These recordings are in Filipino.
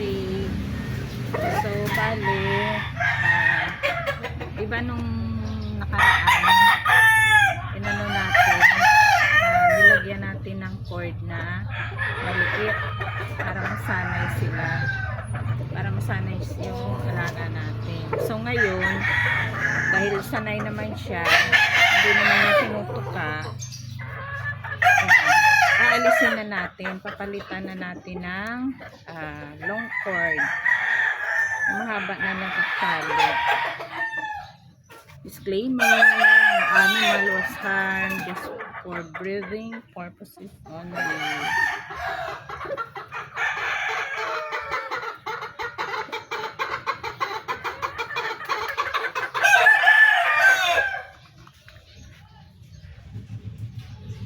plastic. So, bali, diba nung nakaraan, inano natin, nilagyan natin ng cord na maliit para masanay sila. Para masanay yung alaga natin. So, ngayon, dahil sanay naman siya, hindi naman niya tinutuka, aalisin na natin, papalitan na natin ng long cord. Mahaba na nakakali. Disclaimer, animal was harmed just for breathing purposes only.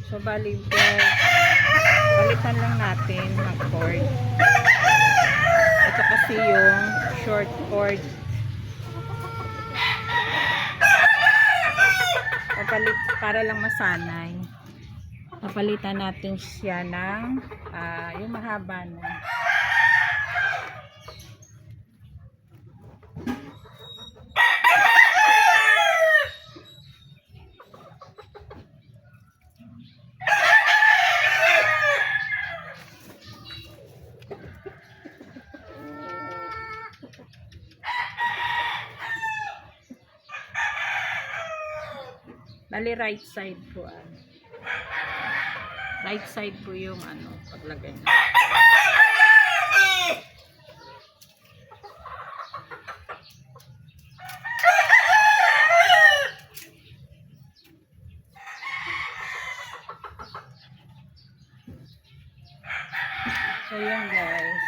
So, bali, balitan lang natin ng cord. Ito kasi yung short cord. Papalit, para lang masanay. Papalitan natin siya ng yung mahaba na. Bali, right side po. Right side po yung paglagay na. So, yan guys.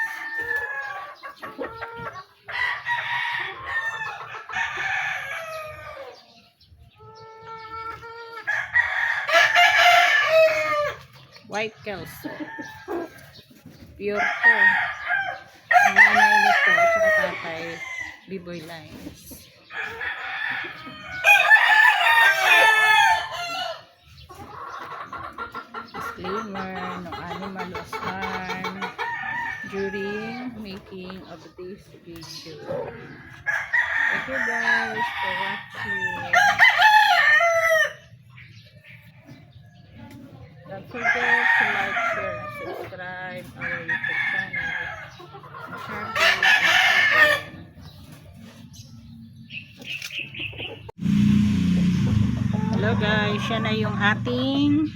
White Kelso. Pure to. Ang nanay nito at saka tatay, B-boy lines. Disclaimer, no animal was harmed during making of this video. Thank you guys for watching. Don't forget to like, share, and subscribe our YouTube channel. Hello guys, siya na yung ating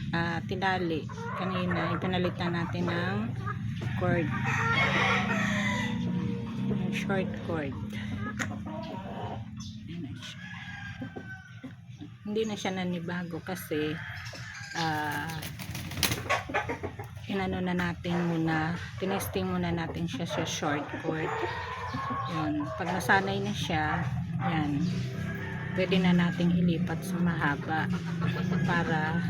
tinali. Kanina, ipinalitan natin ng cord. Short cord. Hindi na siya nanibago kasi inano na natin muna, tinesting muna natin siya sa short cord. Yan. Pag nasanay na siya, yan, pwede na nating ilipat sa mahaba para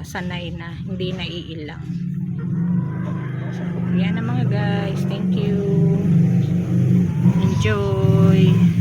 sanay na, hindi na iilang. So, yan na mga guys. Thank you. Enjoy.